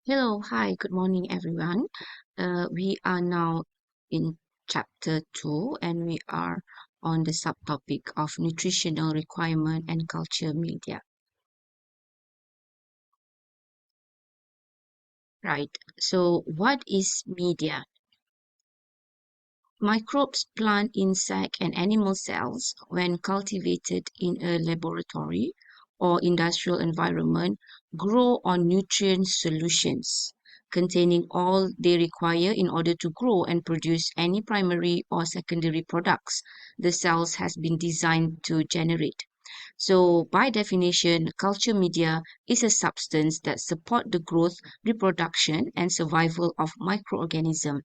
Hello, hi, good morning, everyone. We are now in chapter 2 and we are on the subtopic of nutritional requirement and culture media. Right. So, what is media? Microbes, plant, insect, and animal cells, when cultivated in a laboratory or industrial environment, grow on nutrient solutions containing all they require in order to grow and produce any primary or secondary products the cells has been designed to generate. So, by definition, culture media is a substance that support the growth, reproduction, and survival of microorganisms.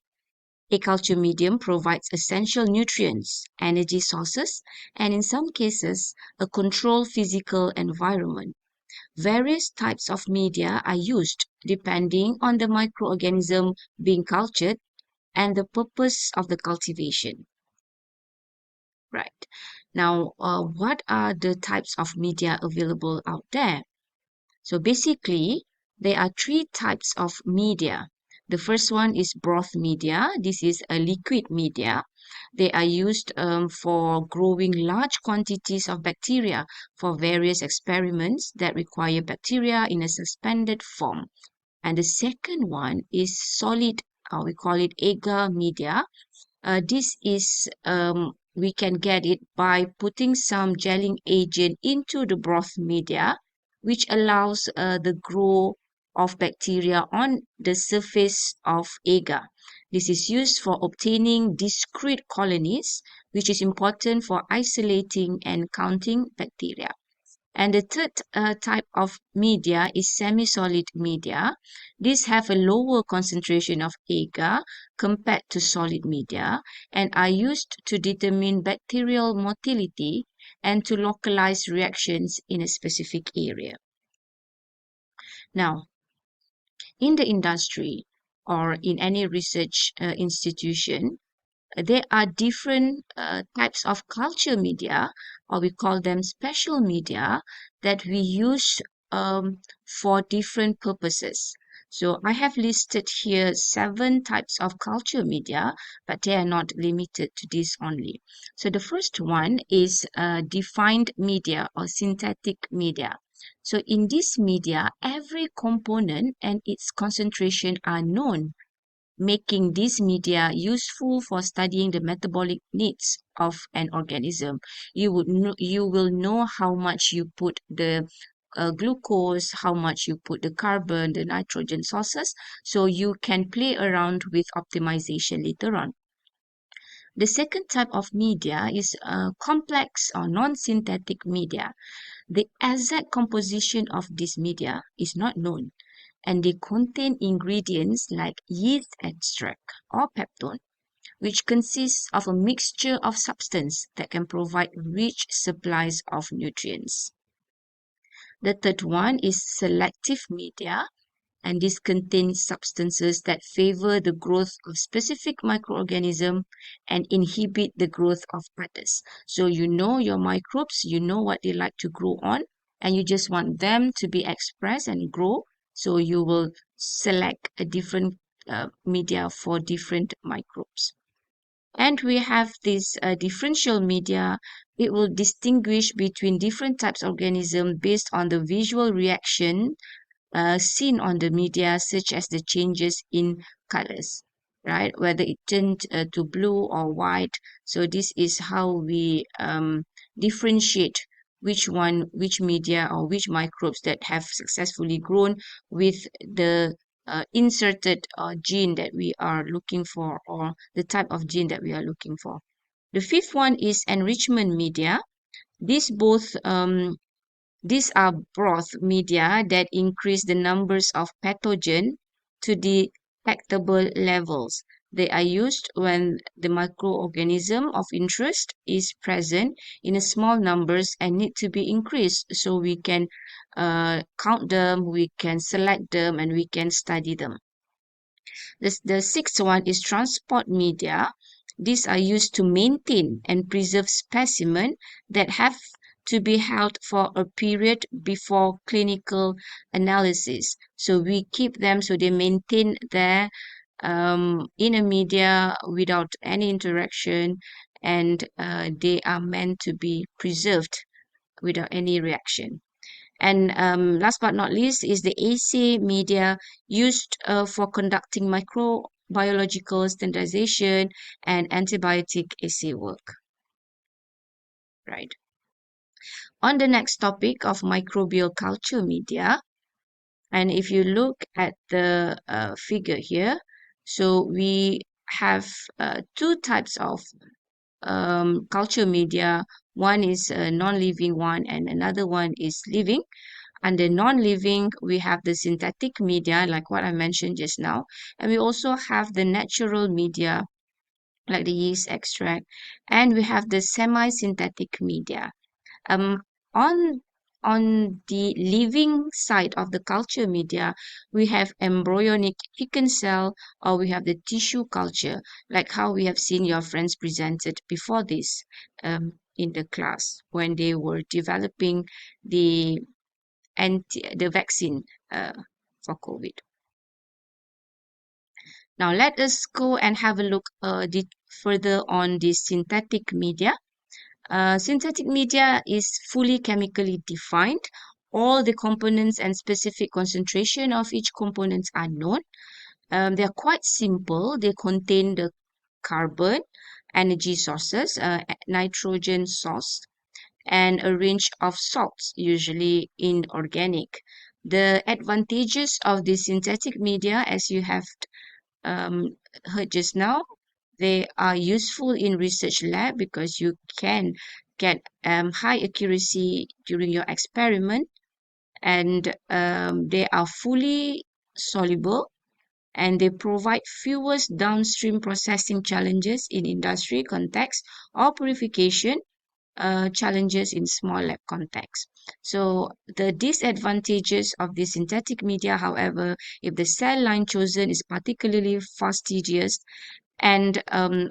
A culture medium provides essential nutrients, energy sources, and in some cases, a controlled physical environment. Various types of media are used depending on the microorganism being cultured and the purpose of the cultivation. Right. Now, what are the types of media available out there? So basically, there are three types of media. The first one is broth media. This is a liquid media. They are used for growing large quantities of bacteria for various experiments that require bacteria in a suspended form. And the second one is solid, we call it agar media. This is we can get it by putting some gelling agent into the broth media, which allows the grow of bacteria on the surface of agar. This is used for obtaining discrete colonies, which is important for isolating and counting bacteria. And the third type of media is semi-solid media. These have a lower concentration of agar compared to solid media and are used to determine bacterial motility and to localize reactions in a specific area. Now, in the industry or in any research institution, there are different types of culture media, or we call them special media, that we use for different purposes. So I have listed here 7 types of culture media, but they are not limited to this only. So the first one is defined media or synthetic media. So in this media, every component and its concentration are known, making this media useful for studying the metabolic needs of an organism. You will know how much you put the glucose, how much you put the carbon, the nitrogen sources, so you can play around with optimization later on. The second type of media is complex or non-synthetic media. The exact composition of this media is not known, and they contain ingredients like yeast extract or peptone, which consists of a mixture of substance that can provide rich supplies of nutrients. The third one is selective media, and this contains substances that favor the growth of specific microorganism and inhibit the growth of others. So you know your microbes, you know what they like to grow on, and you just want them to be expressed and grow. So you will select a different media for different microbes. And we have this differential media. It will distinguish between different types of organism based on the visual reaction seen on the media, such as the changes in colors, right? Whether it turned to blue or white. So this is how we differentiate which media or which microbes that have successfully grown with the inserted gene that we are looking for, or the type of gene that we are looking for. The fifth one is enrichment media. These both these are broth media that increase the numbers of pathogen to detectable levels. They are used when the microorganism of interest is present in a small numbers and need to be increased, so we can count them, we can select them, and we can study them. The sixth one is transport media. These are used to maintain and preserve specimen that have to be held for a period before clinical analysis. So we keep them so they maintain their inner media without any interaction, and they are meant to be preserved without any reaction. And last but not least is the assay media used for conducting microbiological standardization and antibiotic assay work. Right. On the next topic of microbial culture media, and if you look at the figure here, so we have two types of culture media. One is a non-living one, and another one is living. Under non-living, we have the synthetic media, like what I mentioned just now, and we also have the natural media, like the yeast extract, and we have the semi-synthetic media. Um, on on the living side of the culture media, we have embryonic chicken cell, or we have the tissue culture, like how we have seen your friends presented before this in the class when they were developing the the vaccine for COVID. Now let us go and have a look further on the synthetic media. Synthetic media is fully chemically defined. All the components and specific concentration of each component are known. They are quite simple. They contain the carbon, energy sources, nitrogen source, and a range of salts, usually inorganic. The advantages of the synthetic media, as you have um, heard just now, they are useful in research lab because you can get high accuracy during your experiment, and they are fully soluble, and they provide fewest downstream processing challenges in industry context or purification challenges in small lab context. So the disadvantages of the synthetic media, however, if the cell line chosen is particularly fastidious and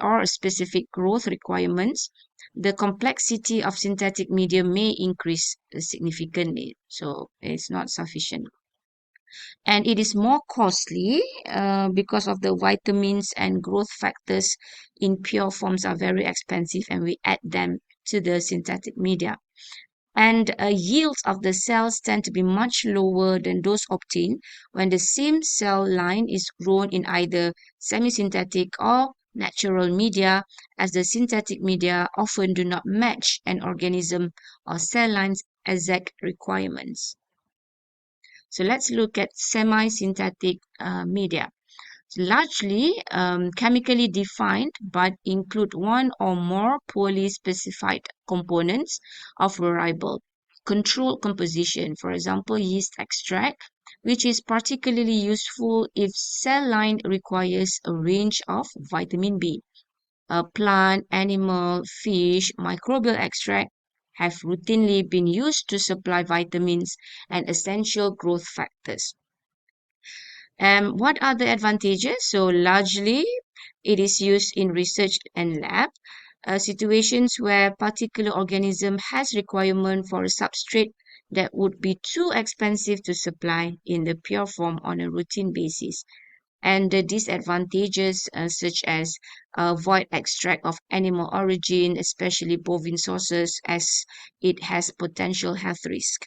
or specific growth requirements, the complexity of synthetic media may increase significantly. So it's not sufficient. And it is more costly because of the vitamins and growth factors in pure forms are very expensive, and we add them to the synthetic media. And yields of the cells tend to be much lower than those obtained when the same cell line is grown in either semi-synthetic or natural media, as the synthetic media often do not match an organism or cell line's exact requirements. So let's look at semi-synthetic media. Largely chemically defined, but include one or more poorly specified components of variable control composition. For example, yeast extract, which is particularly useful if cell line requires a range of vitamin B. Plant, animal, fish, microbial extract have routinely been used to supply vitamins and essential growth factors. What are the advantages? So largely, it is used in research and lab situations where particular organism has requirement for a substrate that would be too expensive to supply in the pure form on a routine basis. And the disadvantages such as void extract of animal origin, especially bovine sources, as it has potential health risk.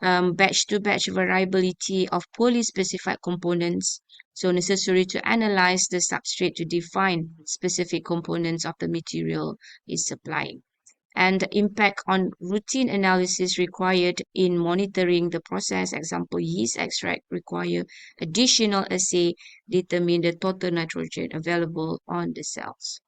Batch to batch variability of poorly specified components, so necessary to analyze the substrate to define specific components of the material is supplying, and the impact on routine analysis required in monitoring the process. Example, yeast extract require additional assay determine the total nitrogen available on the cells.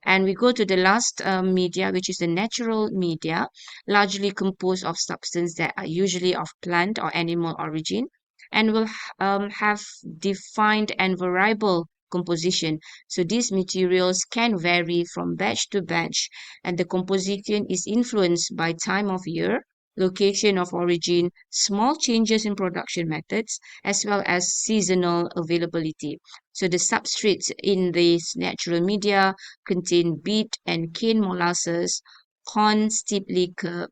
And we go to the last media, which is the natural media, largely composed of substances that are usually of plant or animal origin and will have defined and variable composition. So these materials can vary from batch to batch, and the composition is influenced by time of year, location of origin, small changes in production methods, as well as seasonal availability. So the substrates in this natural media contain beet and cane molasses, corn steep liquor,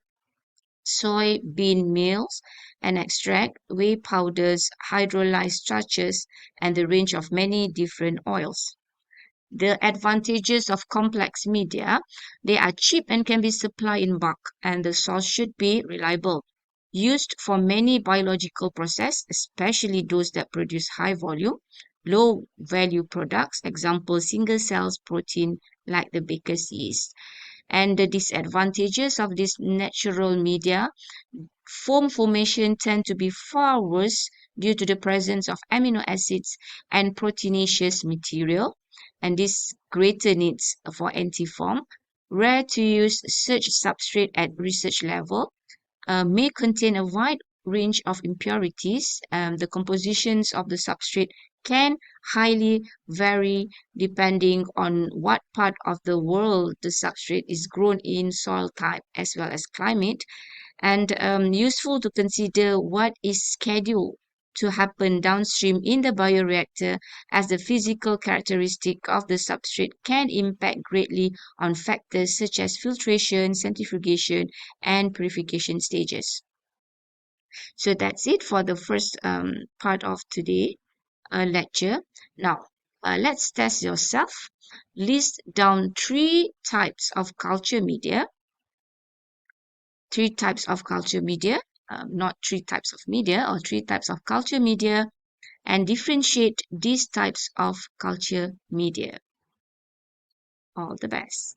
soybean meals and extract, whey powders, hydrolyzed starches, and the range of many different oils. The advantages of complex media, they are cheap and can be supplied in bulk, and the source should be reliable. Used for many biological processes, especially those that produce high volume, low value products, example single cells protein like the baker's yeast. And the disadvantages of this natural media, foam formation tend to be far worse due to the presence of amino acids and proteinaceous material, and this greater needs for antifoam. Rare to use such substrate at research level, may contain a wide range of impurities. The compositions of the substrate can highly vary depending on what part of the world the substrate is grown in, soil type, as well as climate. And useful to consider what is scheduled to happen downstream in the bioreactor, as the physical characteristic of the substrate can impact greatly on factors such as filtration, centrifugation, and purification stages. So that's it for the first part of today lecture. Now, let's test yourself. List down three types of culture media, not three types of media, or three types of culture media, and differentiate these types of culture media. All the best.